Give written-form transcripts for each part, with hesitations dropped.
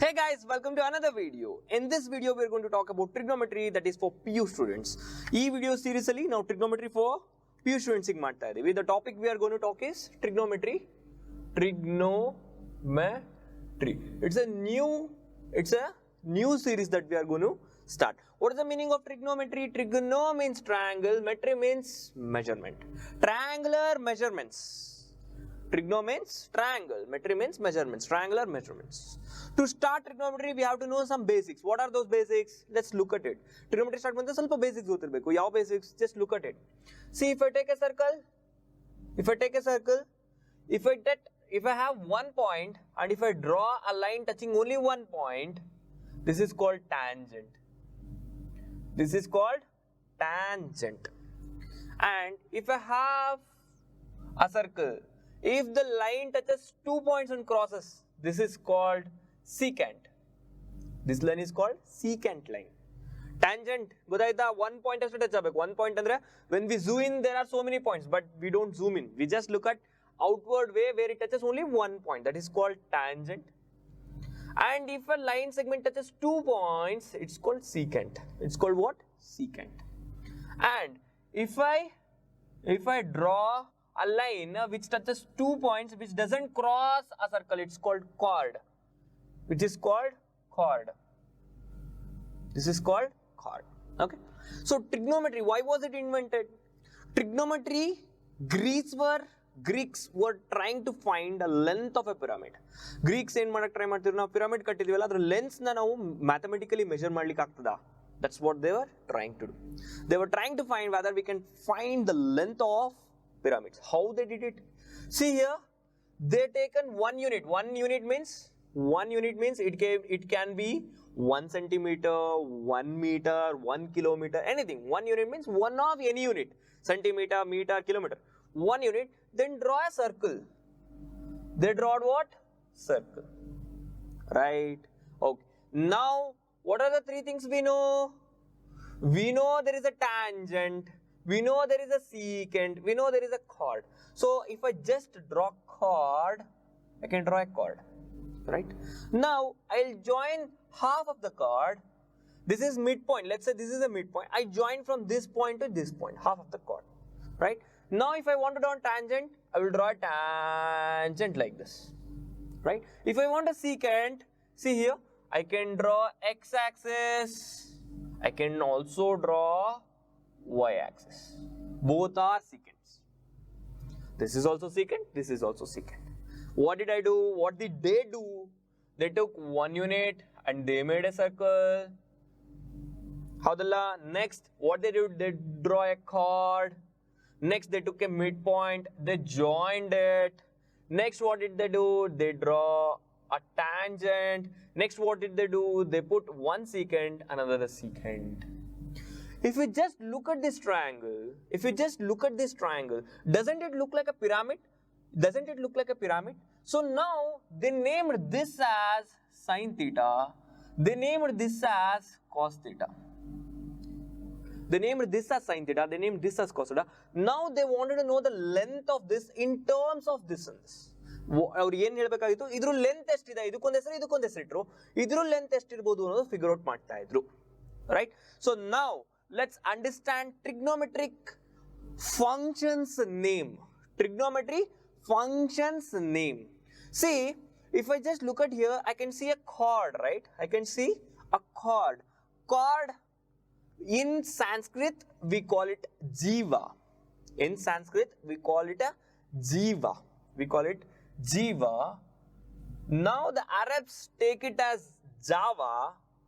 Hey guys, welcome to another video. In this video, we are going to talk about trigonometry that is for PU students. This video series ali now trigonometry for PU students ಗೆ ಮಾಡ್ತಾ ಇದೀವಿ. The topic we are going to talk is trigonometry. Trigonometry. It's a new series that we are going to start. What is the meaning of trigonometry? Trigono means triangle, metry means measurement. Triangular measurements. Trigono means triangle, metry means measurements, triangular measurements. To start trigonometry, we have to know some basics. What are those basics? Let's look at it. Trigonometry start with some basics. Yaw basics? Just look at it. See, if I take a circle, if I have one point and if I draw a line touching only one point, this is called tangent. This is called tangent. And if I have a circle, if the line touches 2 points and crosses, this is called secant. This line is called secant line. Tangent, godaita, 1 point has to touch up. 1 point andre, when we zoom in, there are so many points, but we don't zoom in. We just look at outward way where it touches only 1 point. That is called tangent. And if a line segment touches 2 points, it's called secant. It's called what? Secant. And if I draw a line which touches 2 points, which doesn't cross a circle, it's called chord. Which is called chord. This is called chord. Okay. So trigonometry, why was it invented? Trigonometry, Greeks were trying to find the length of a pyramid. Greeks ಏನು ಮಾಡಕ್ಕೆ try ಮಾಡ್ತಿದ್ರು, ನಾವು pyramid ಕಟ್ಟಿದೀವಲ್ಲ ಅದರ length ನ ನಾವು mathematically measure ಮಾಡ್ಲಿಕ್ಕೆ ಆಗ್ತದಾ? That's what they were trying to do. They were trying to find whether we can find the length of pyramids. How they did it? See here, they taken 1 unit. 1 unit means it can be 1 centimeter, 1 meter, 1 kilometer, anything. 1 unit means one of any unit. Centimeter, meter, kilometer. 1 unit. Then draw a circle. They drawed what? Circle. Right. Okay. Now, what are the 3 things we know? We know there is a tangent. We know there is a secant. We know there is a chord. So, if I just draw chord, I can draw a chord. Right? Now, I'll join half of the chord. This is midpoint. Let's say this is a midpoint. I join from this point to this point, half of the chord. Right? Now, if I want to draw a tangent, I will draw a tangent like this. Right? If I want a secant, see here, I can draw x-axis. I can also draw y-axis. Both are secants. This is also secant. This is also secant. What did I do? What did they do? They took 1 unit and they made a circle. Howdalla? Next, what they did? They draw a chord. Next, they took a midpoint. They joined it. Next, what did they do? They draw a tangent. Next, what did they do? They put one secant, another secant. If you just look at this triangle, doesn't it look like a pyramid? Doesn't it look like a pyramid? So now they named this as sin theta. They named this as cos theta. They named this as sin theta. They named this as cos theta. Now they wanted to know the length of this in terms of distance. ಅವ್ರು ಏನು ಹೇಳಬೇಕಾಗಿತ್ತು, ಇದ್ರ length ಎಷ್ಟಿದೆ, ಇದಕ್ಕೊಂದು ಹೆಸರು ಇಟ್ರು, ಇದ್ರ length ಎಷ್ಟಿರ್ಬೋದು ಅನ್ನೋದು ಫಿಗರ್ ಔಟ್ ಮಾಡ್ತಾ ಇದ್ರು. Right? So now let's understand trigonometric functions name. Trigonometry functions name. See, if I just look at here, I can see a chord, right? I can see a chord. Chord, in Sanskrit, we call it jiva. In Sanskrit, we call it a jiva. We call it jiva. Now the Arabs take it as Java.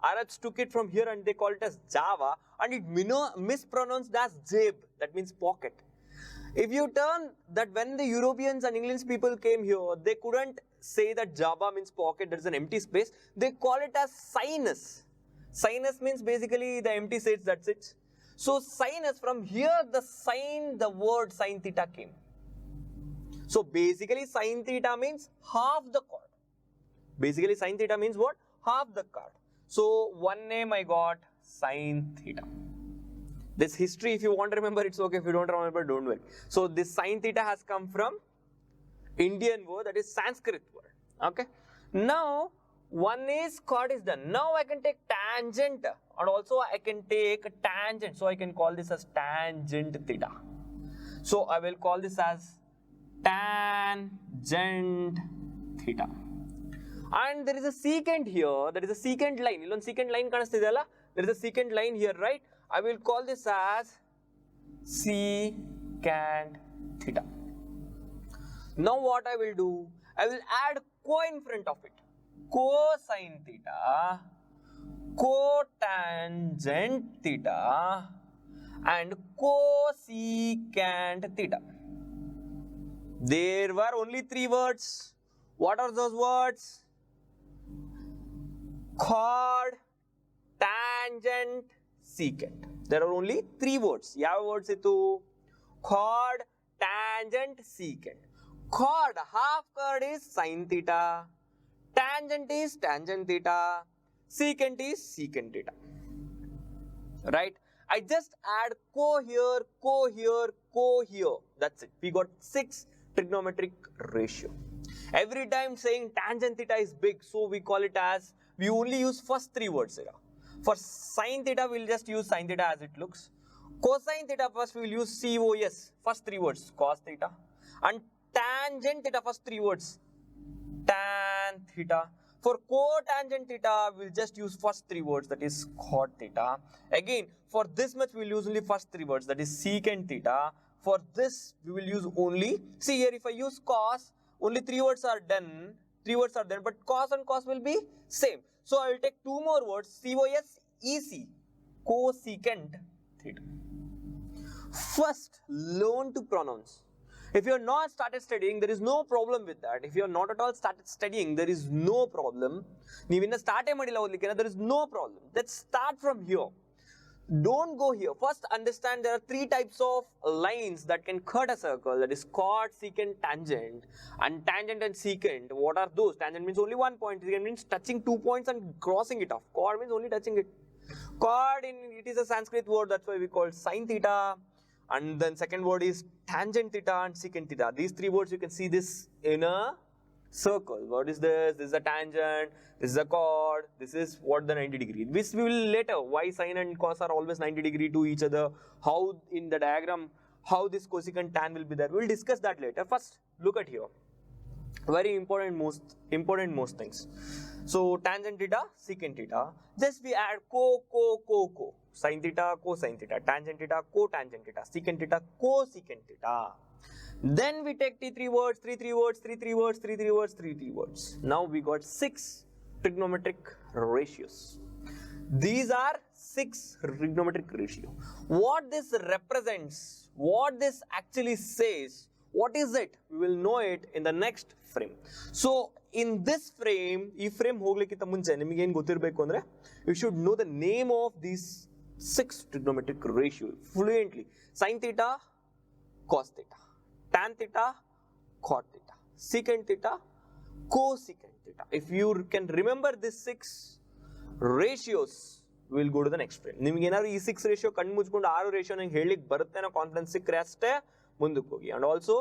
Arabs took it from here and they call it as Java, and it mispronounced as Jeb, that means pocket. If you turn that, when the Europeans and English people came here, they couldn't say that Java means pocket, there is an empty space. They call it as sinus. Sinus means basically the empty space, that's it. So sinus, from here the word sin theta came. So basically sin theta means half the chord. Basically sin theta means what? Half the chord. So one name I got, sin theta. This history, if you want to remember, it's okay. If you don't remember, don't worry. So this sin theta has come from Indian word, that is Sanskrit word. Okay. Now One is chord is done. Now I can take tangent and also I can take tangent. So I can call this as tangent theta. So I will call this as tangent theta. And there is a secant here. There is a secant line. Illon secant line kanastideyalla. There is a secant line here, right? I will call this as secant theta. Now what I will do? I will add co in front of it. Cosine theta, cotangent theta, and cosecant theta. There were only 3 words. What are those words? Chord, tangent, secant. There are only 3 words. ಯಾವ words itu? Chord, tangent, secant. Chord, half chord is sin theta. Tangent is tangent theta. Secant is secant theta. Right? I just add co here, co here, co here. That's it. We got 6 trigonometric ratio. Every time saying tangent theta is big, so we call it as, we only use first 3 words here. For sin theta, we'll just use sin theta as it looks. Cosine theta first we will use COS, first 3 words, cos theta. And tangent theta first 3 words, tan theta. For cotangent theta, we'll just use first 3 words, that is cot theta. Again, for this much we'll use only first 3 words, that is secant theta. For this, we will use only, see here, if I use cos, only 3 words are done, but cos and cos will be same. So I will take 2 more words, COS, EC, cosecant theta. First, learn to pronounce. If you have not started studying, there is no problem with that. If you have not at all started studying, there is no problem. There is no problem. Let's start from here. Don't go here. First, understand there are 3 types of lines that can cut a circle. That is chord, secant, tangent. And tangent and secant, what are those? Tangent means only 1 point. Secant means touching 2 points and crossing it off. Chord means only touching it. Chord, it is a Sanskrit word. That's why we call sin theta. And then second word is tangent theta and secant theta. These 3 words, you can see this in a circle. What is this? This is a tangent, this is a chord, this is what the 90 degree. This we will later, why sine and cos are always 90 degree to each other, how in the diagram, how this cosecant tan will be there. We will discuss that later. First, look at here. Very important most things. So tangent theta, secant theta. Just we add co. Sin theta, cosine theta. Tangent theta, cotangent theta. Secant theta, cosecant theta. Then we take 3 words, 3 words. Now we got 6 trigonometric ratios. These are 6 trigonometric ratio. What this represents, what this actually says, what is it? We will know it in the next frame. So in this frame, you should know the name of these 6 trigonometric ratio fluently. Sin theta, cos theta. Tan theta, cot theta. Secant theta, cosecant theta. If you can remember these 6 ratios, we will go to the next frame. Nimage enaru ee 6 ratio kannu mujkondu 6 ratio nange helik barutte na confidence sikre aste mundukke hogi. And also,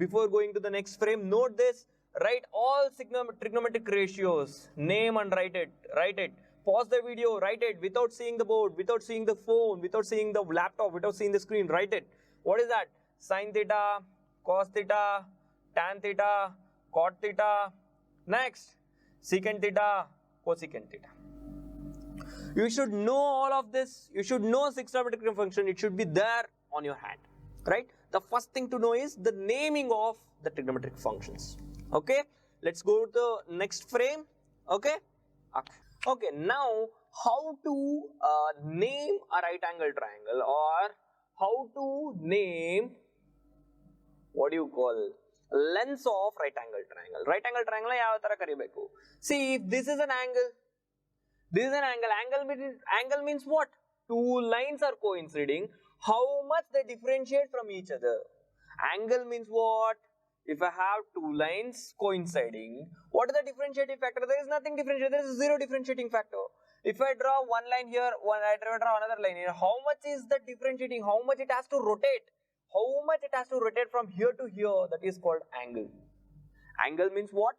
before going to the next frame, note this, write all trigonometric ratios, name and write it. Pause the video, write it without seeing the board, without seeing the phone, without seeing the laptop, without seeing the screen, write it. What is that? Sin theta, cos theta, tan theta, cot theta. Next, secant theta, cosecant theta. You should know all of this. You should know 6 trigonometric function. It should be there on your hand, right? The first thing to know is the naming of the trigonometric functions. Okay, let's go to the next frame. Okay. Okay, now how to name a right angle triangle, or how to name, what do you call, lengths of right angle triangle. Right angle triangle yav tara karibeku. See, if this is an angle, this is an angle. Angle means what? 2 lines are coinciding. How much they differentiate from each other? Angle means what? If I have 2 lines coinciding, what is the differentiating factor? There is nothing differentiating. There is 0 differentiating factor. If I draw one line here, I draw another line here, how much is the differentiating? How much it has to rotate? How much it has to rotate from here to here? That is called angle. Angle means what?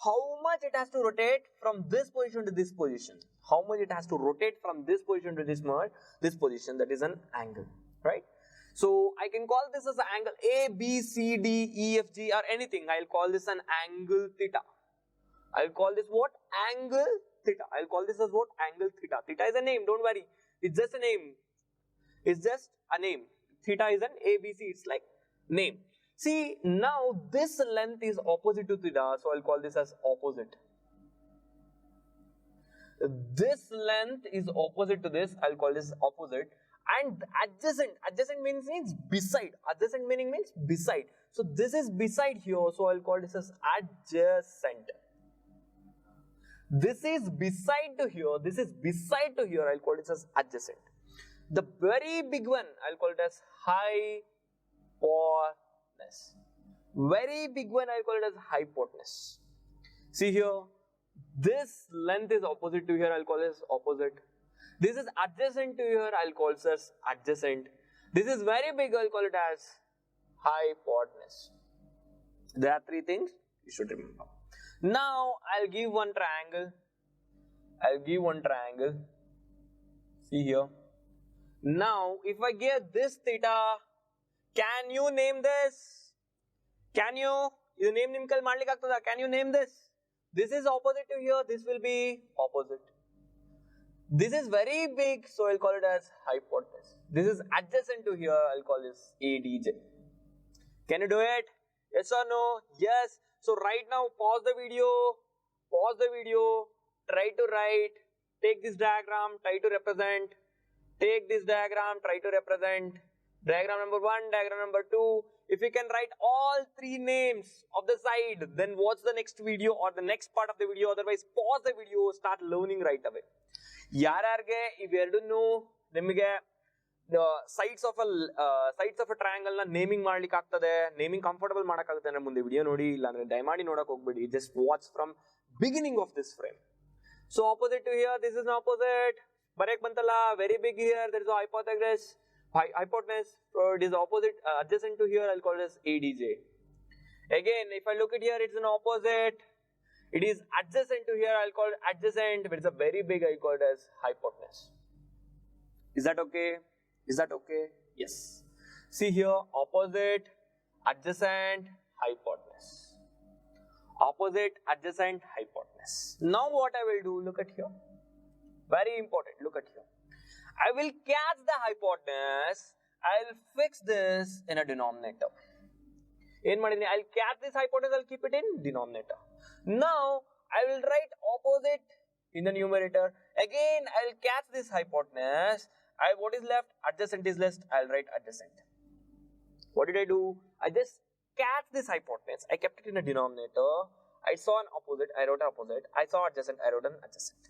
how much it has to rotate from this position to this position. How much it has to rotate from this position to this position, that is an angle, right? So I can call this as an angle A, B, C, D, E, F, G or anything. I'll call this an angle theta. I'll call this what? Angle theta. I'll call this as what? Angle theta. Theta is a name, don't worry. It's just a name. It's just a name. Theta is an A, B, C. It's like name. See, now this length is opposite to theta, so I'll call this as opposite. This length is opposite to this, I'll call this opposite. And adjacent means beside. Adjacent meaning means beside. So this is beside here, so I'll call this as adjacent. This is beside to here, this is beside to here, I'll call this as adjacent. The very big one, I'll call it as hypotenuse. Very big one, I'll call it as hypotenuse. See here, this length is opposite to here, I'll call this opposite. This is adjacent to here, I'll call this as adjacent. This is very big, I'll call it as hypotenuse. There are three things you should remember. Now, I'll give one triangle. See here. Now, if I give this theta, can you name this? Can you? You name nimkal ಮಾಡ್ಲಿಕ್ಕೆ ಆಗ್ತದಾ? Can you name this? This is opposite to here, this will be opposite. This is very big, so I'll call it as hypotenuse. This is adjacent to here, I'll call this ADJ. Can you do it? Yes or no? Yes. So right now, pause the video, try to write, take this diagram, try to represent, take this diagram, try to represent, diagram number 1, diagram number 2. If you can write all three names of the side, then watch the next video or the next part of the video, otherwise pause the video, start learning right away. Yararge, if you don't ನಿಮಗೆ the sides of a triangle na naming ಮಾಡ್ಲಿಕ್ಕೆ ಆಗ್ತದೆ, naming comfortable ಮಾಡಕ್ಕಾಗುತ್ತೆ ಅಂದ್ರೆ ಮುಂದೆ video ನೋಡಿ, ಇಲ್ಲ ಅಂದ್ರೆ ದಯಮಾಡಿ ನೋಡಕ್ ಹೋಗ್ಬೇಡಿ, just watch from beginning of this frame. So opposite to here, this is an opposite, ಬರೆಯಕ್ ಬಂತಲ್ಲ, very big here, there is a hypotenuse, so it is opposite, adjacent to here, I'll call it as ADJ. Again, if I look at here, it's an opposite, it is adjacent to here, I'll call it adjacent, but it's a very big, I call it as hypotenuse. Is that okay? Is that okay? Yes. See here, opposite, adjacent, hypotenuse. Opposite, adjacent, hypotenuse. Now what I will do, look at here. Very important, look at here. I will catch the hypotenuse, I'll fix this in a denominator. I'll catch this hypotenuse, I'll keep it in denominator. Now, I will write opposite in the numerator. Again, I'll catch this hypotenuse. What is left? Adjacent is left. I'll write adjacent. What did I do? I just catch this hypotenuse. I kept it in a denominator. I saw an opposite. I wrote opposite. I saw adjacent. I wrote an adjacent.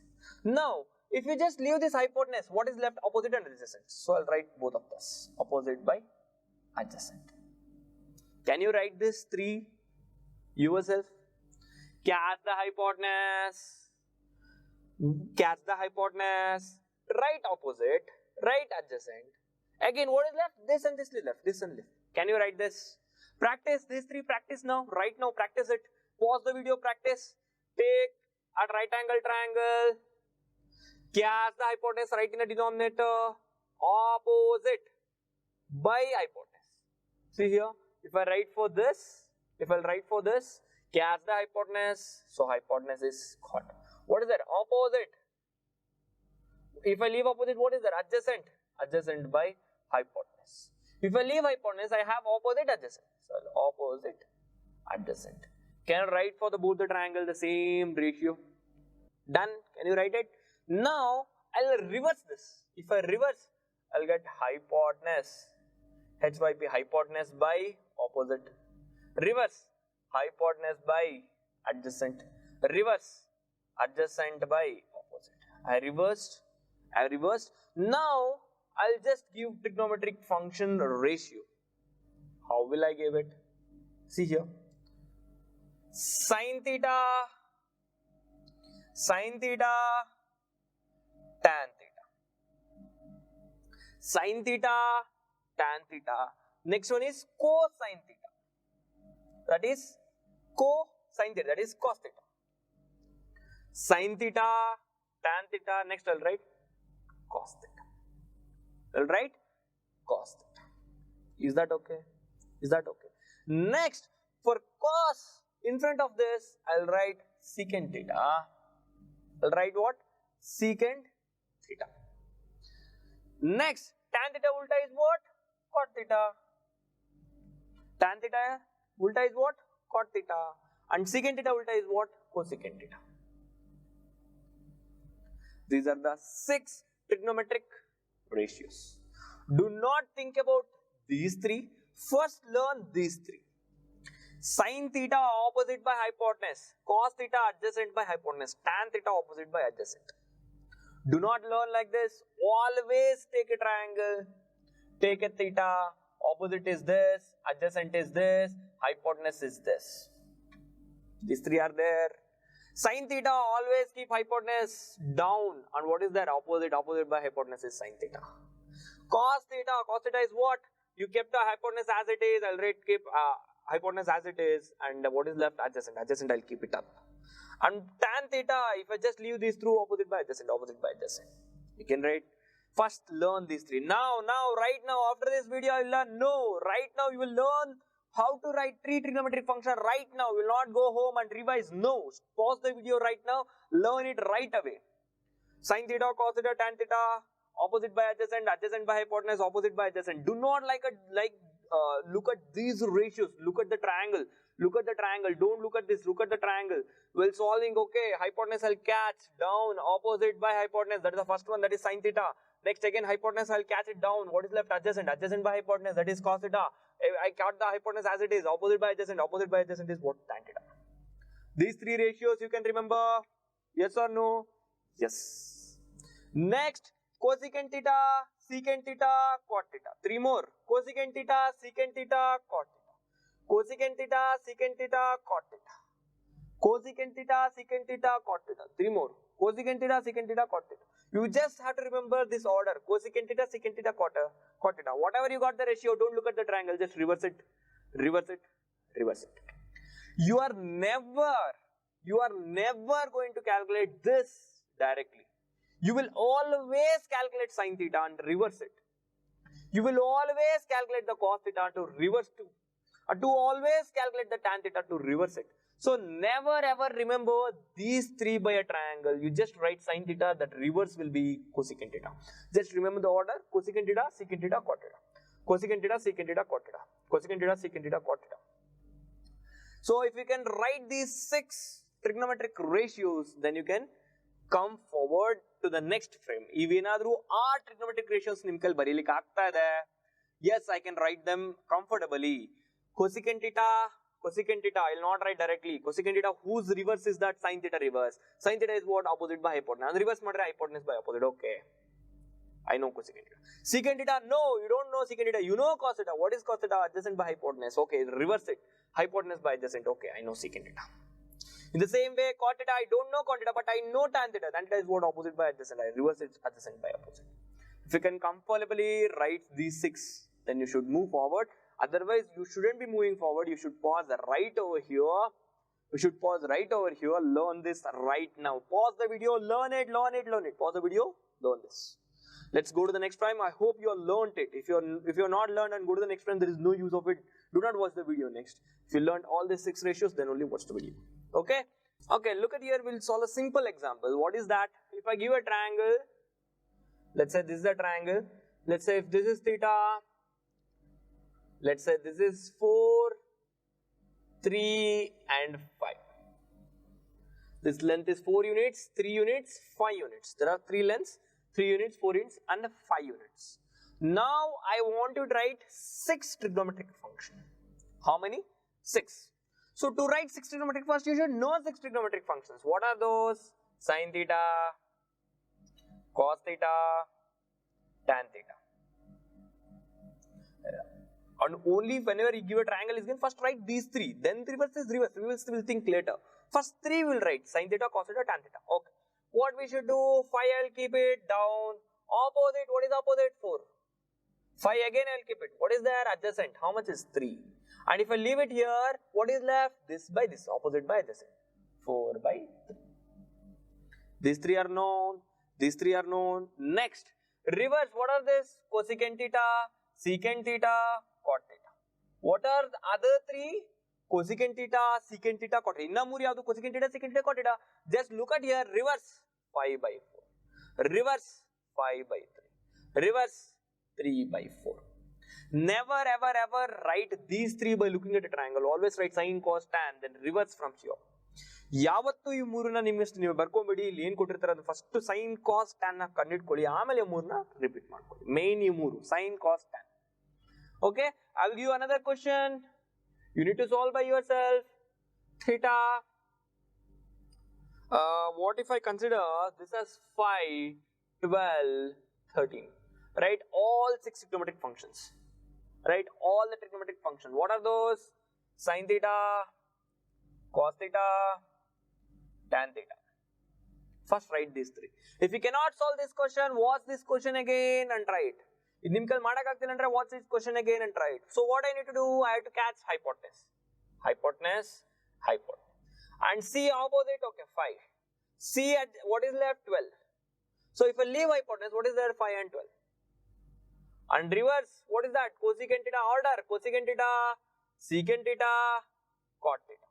Now, if you just leave this hypotenuse, what is left? Opposite and adjacent. So I'll write both of this. Opposite by adjacent. Can you write this 3 yourself? Catch the hypotenuse. Catch the hypotenuse. Write opposite. Write adjacent. Again, what is left? This and this is left. This and left. Can you write this? Practice these 3. Practice now. Right now, practice it. Pause the video. Practice. Take a right angle triangle. Catch the hypotenuse. Write in a denominator. Opposite by hypotenuse. See here. If I write for this, catch the hypotenuse. So hypotenuse is caught. What is that? Opposite. If I leave opposite, what is that? Adjacent. Adjacent by hypotenuse. If I leave hypotenuse, I have opposite adjacent. So opposite adjacent. Can I write for both the triangle the same ratio? Done. Can you write it? Now I'll reverse this. If I reverse, I'll get hypotenuse. HYP, hypotenuse by opposite. Reverse, hypotenuse by adjacent. Reverse, adjacent by opposite. I reversed. Now I'll just give trigonometric function ratio. How will I give it? See here. Sin theta, tan theta. Sin theta, tan theta. Next one is cosine theta. That is cosine theta. That is cos theta. Sin theta, tan theta. Next I'll write cos theta. I'll write cos theta. Is that okay? Is that okay? Next, for cos, in front of this, I'll write secant theta. I'll write what? Secant theta. Next, tan theta ulta is what? Cot theta. Tan theta ulta is what? Cot theta. And secant theta ulta is what? Cosecant theta. These are the 6 trigonometric ratios. Do not think about these 3. First learn these 3. Sin theta opposite by hypotenuse, cos theta adjacent by hypotenuse, tan theta opposite by adjacent. Do not learn like this. Always take a triangle, take a theta, opposite is this, adjacent is this, hypotenuse is this. These 3 are there. Sin theta, always keep hypotenuse down. And what is that? Opposite by hypotenuse is sin theta. Cos theta is what? You kept the hypotenuse as it is. I'll keep hypotenuse as it is. And what is left? Adjacent. Adjacent, I'll keep it up. And tan theta, if I just leave these through, opposite by adjacent. You can write. First learn these 3. Right now, after this video, I'll learn. No, right now you will learn how to write 3 trigonometric functions right now. You will not go home and revise. No, pause the video right now. Learn it right away. Sin theta, cos theta, tan theta, opposite by adjacent, adjacent by hypotenuse, opposite by adjacent. Do not look at these ratios. Look at the triangle. Look at the triangle. Don't look at this. Look at the triangle. While solving, okay, hypotenuse I'll catch down, opposite by hypotenuse. That is the first one. That is sin theta. Next again hypotenuse I'll catch it down. What is left? Adjacent. Adjacent by hypotenuse. That is cos theta. I count the hypotenuse as it is. Opposite by adjacent. Opposite by adjacent is what? Tan theta. These 3 ratios you can remember. Yes or no? Yes. Next, cosecant theta, secant theta, cot theta. 3 more. Cosecant theta, secant theta, cot theta. Cosecant theta, secant theta, cot theta. Cosecant theta, secant theta, cot theta. 3 more. Cosecant theta, secant theta, cot theta. You just have to remember this order. Cosecant theta, secant theta, cot theta. Whatever you got the ratio, don't look at the triangle. Just reverse it. Reverse it. Reverse it. You are never going to calculate this directly. You will always calculate sin theta and reverse it. You will always calculate the cos theta to reverse to always calculate the tan theta to reverse it. So never ever remember these 3 by a triangle. You just write sin theta, that reverse will be cosecant theta. Just remember the order: cosecant theta, secant theta, cot theta. Cosecant theta, secant theta, cot theta. Cosecant theta, secant theta, cot theta. So if you can write these 6 trigonometric ratios, then you can come forward to the next frame. Ivenadru are trigonometric ratios nimkal barilik aagta ide. Yes, I can write them comfortably. Cosecant theta, I will not write directly. Cosecant theta, whose reverse is that? Sin theta reverse. Sin theta is what? Opposite by hypotenuse. And reverse madre hypotenuse by opposite. Okay. I know cosecant theta. Secant theta, no, you don't know secant theta. You know cos theta. What is cos theta? Adjacent by hypotenuse. Okay, reverse it. Hypotenuse by adjacent. Okay, I know secant theta. In the same way, cot theta, I don't know cot theta, but I know tan theta. Tan theta is what? Opposite by adjacent. I reverse it, adjacent by opposite. If you can comfortably write these 6, then you should move forward. Otherwise, you shouldn't be moving forward. You should pause right over here. You should pause right over here. Learn this right now. Pause the video. Learn it. Pause the video. Learn this. Let's go to the next frame. I hope you all learned it. If you're not learned and go to the next frame, there is no use of it. Do not watch the video next. If you learned all these 6 ratios, then only watch the video. Okay? Okay, look at here. We'll solve a simple example. What is that? If I give a triangle, let's say this is a triangle. Let's say if this is theta, let's say this is 4, 3 and 5. This length is 4 units, 3 units, 5 units. There are 3 lengths, 3 units, 4 units and 5 units. Now I want to write 6 trigonometric function. How many? 6. So to write 6 trigonometric, first you should know 6 trigonometric functions. What are those? Sin theta, cos theta, tan theta. And only whenever you give a triangle is given, first write these 3. Then reverse is reverse. We will think later. First 3 will write sin theta, cos theta, tan theta. Okay. What we should do? 5 I'll keep it down. Opposite, what is opposite? 4. 5 again I'll keep it. What is there? Adjacent. How much is 3? And if I leave it here, what is left? This by this. Opposite by adjacent. 4 by 3. These three are known. These three are known. Next, reverse. What are this? Cosecant theta, secant theta, cot theta. What are the other three? Cosecant theta, secant theta, cot theta. Inna muri yadu cosecant theta, secant theta, cot theta. Just look at here. Reverse 5 by 4. Reverse 5 by 3. Reverse 3 by 4. Never ever ever write these three by looking at a triangle. Always write sine, cos, tan, then reverse from here. ಯಾವತ್ತು ಈ ಮೂರನ್ನ ನಿಮ್ಮಷ್ಟು ನೀವು ಬರ್ಕೊಂಬಿಡಿ. ಇಲ್ಲಿ ಏನ್ ಕೊಟ್ಟಿರ್ತಾರೆ ಅದು first sign cos tan ನ ಕಂಡಿಟ್ಕೊಳ್ಳಿ, ಆಮೇಲೆ ಮೂರನ್ನ repeat ಮಾಡ್ಕೊಳ್ಳಿ. ಮೇನ್ ಈ ಮೂರು sine cos tan. Okay, I will give another question. You need to solve by yourself. Theta, what if I consider this as 5, 12, 13? Write all 6 trigonometric functions. Write all the trigonometric functions. What are those? Sin theta, cos theta, tan theta. First write these three. If you cannot solve this question, watch this question again and try it. If you cannot watch this question again and try it. So what I need to do, I have to catch hypotenuse. Hypotenuse, hypotenuse. And see opposite, okay, 5. See at what is left, 12. So if I leave hypotenuse, what is there, 5 and 12? And reverse, what is that? Cosecant theta, order, cosecant theta, secant theta, cot theta.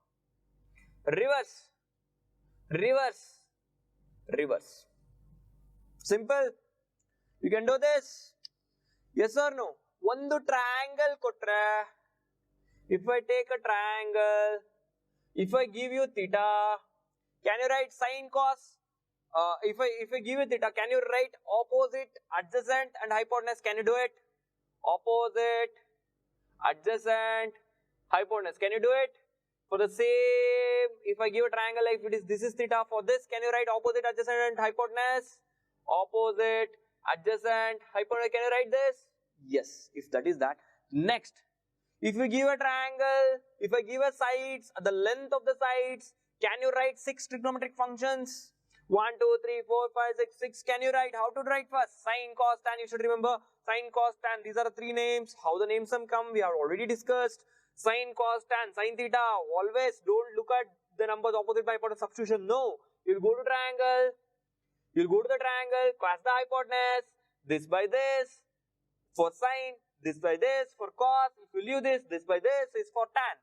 Reverse, reverse, reverse. Simple. You can do this. Yes or no? One triangle kotre. If I take a triangle, if I give you theta, can you write sine cos? If I give you theta, can you write opposite, adjacent, and hypotenuse? Can you do it? Opposite, adjacent, hypotenuse. Can you do it? For the same, if I give a triangle like this is theta, for this, can you write opposite, adjacent, and hypotenuse? Opposite, adjacent, hypotenuse. Can you write this? Yes, if that is that. Next, if you give a triangle, if I give a sides, the length of the sides, can you write 6 trigonometric functions? 1, 2, 3, 4, 5, 6, 6. Can you write? How to write first? Sine, cos, tan. You should remember sine, cos, tan. These are the 3 names. How the names come, we have already discussed. Sine, cos, tan, sine theta. Always don't look at the numbers opposite by hypotenuse substitution. No, you'll go to triangle. You'll go to the triangle, cross the hypotenuse. This by this for sine. This by this for cos. If you leave this by this is for tan.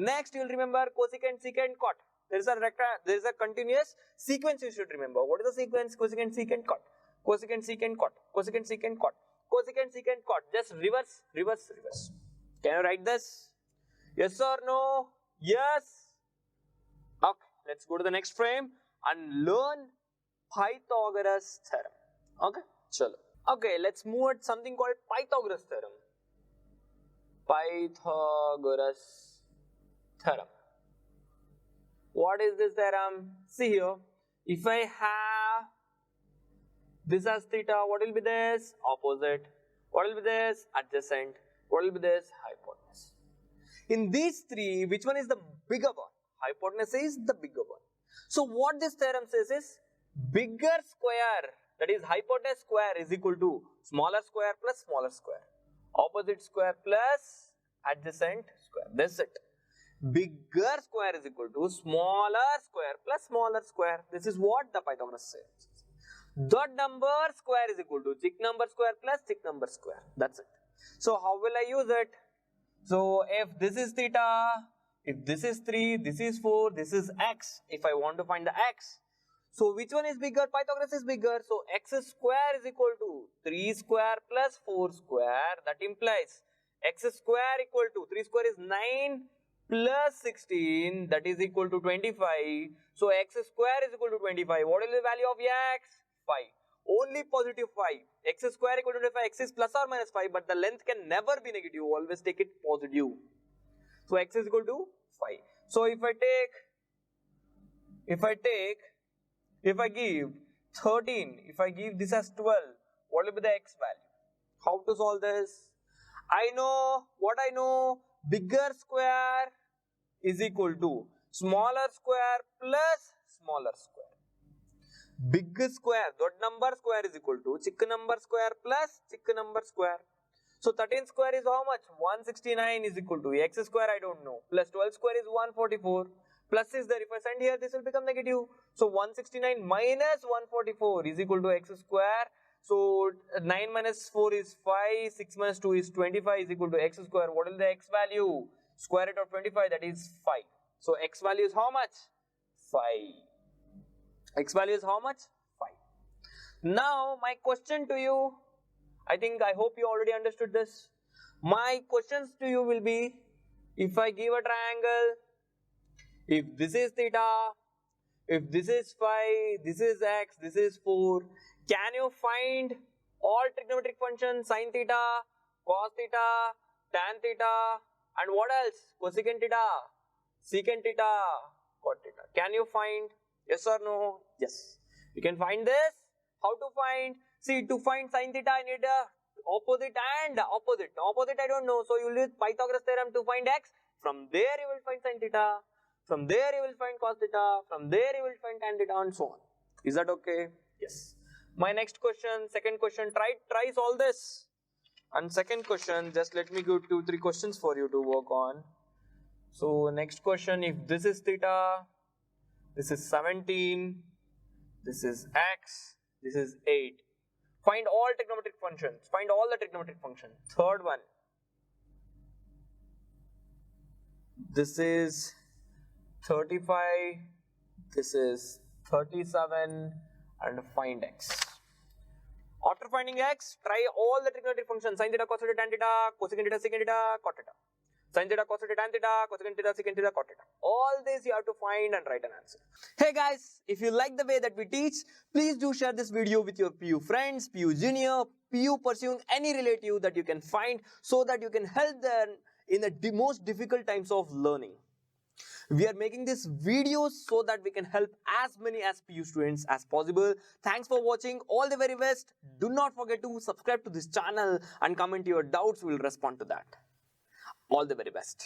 Next, you'll remember cosecant, secant, cot. There is a continuous sequence you should remember. What is the sequence? Cosecant, secant, cot. Cosecant, secant, cot. Cosecant, secant, cot. Cosecant, secant, cot. Just reverse, reverse, reverse. Can you write this? Yes or no? Yes. Okay, let's go to the next frame and learn Pythagoras theorem. Okay, chalo. Okay, let's move at something called Pythagoras theorem. Pythagoras theorem. What is this theorem? See here, if I have this as theta, what will be this? Opposite. What will be this? Adjacent. What will be this? Hypotenuse. In these three, which one is the bigger one? Hypotenuse is the bigger one. So what this theorem says is, bigger square, that is hypotenuse square, is equal to smaller square plus smaller square. Opposite square plus adjacent square. That's it. Bigger square is equal to smaller square plus smaller square. This is what the Pythagoras says. Dot number square is equal to thick number square plus thick number square. That's it. So how will I use it? So if this is theta, if this is 3, this is 4, this is x, if I want to find the x. So which one is bigger? Pythagoras is bigger. So x square is equal to 3 square plus 4 square. That implies x square equal to 3 square is 9 plus 16, that is equal to 25. So x square is equal to 25. What is the value of x? 5. Only positive 5. X square equal to 25. X is plus or minus 5, but the length can never be negative. Always take it positive. So x is equal to 5. So if I give 13, if I give this as 12, what will be the x value? How to solve this? I know, what I know, bigger square is equal to smaller square plus smaller square. Big square, dot number square is equal to chick number square plus chick number square. So 13 square is how much? 169 is equal to x square I don't know, plus 12 square is 144, Plus is there. If I send here, this will become negative. So 169 minus 144 is equal to x square. So 9 minus 4 is 5, 6 minus 2 is 25 is equal to x square. What is the x value? Square root of 25, that is 5. So x value is how much? 5. X value is how much? 5. Now my question to you, I hope you already understood this. My questions to you will be, if I give a triangle, if this is theta, if this is 5, this is x, this is 4, can you find all trigonometric functions, sin theta, cos theta, tan theta, and what else? Cosecant theta, secant theta, cot theta. Can you find? Yes or no? Yes. You can find this. How to find? See, to find sin theta, I need a opposite and opposite. Opposite I don't know, so you will use Pythagoras theorem to find x. From there you will find sin theta. From there you will find cos theta. From there you will find tan theta, and so on. Is that okay? Yes. My next question, second question, try solve this. And second question, just let me give 2-3 questions for you to work on. So next question, if this is theta, this is 17, this is x, this is 8. Find all trigonometric functions. Find all the trigonometric functions. Third one. This is 35, this is 37, and find x. After finding x, try all the trigonometric functions: sin theta, cos theta, tan theta, cosecant theta, secant theta, cot theta. Sin theta, cos theta, tan theta, cosecant theta, secant theta, cot theta. All this you have to find and write an answer. Hey guys, if you like the way that we teach, please do share this video with your PU friends, PU junior, PU pursuing any relative that you can find, so that you can help them in the most difficult times of learning. We are making this videos so that we can help as many as PU students as possible. Thanks for watching. All the very best. Do not forget to subscribe to this channel and comment your doubts. We'll respond to that. All the very best.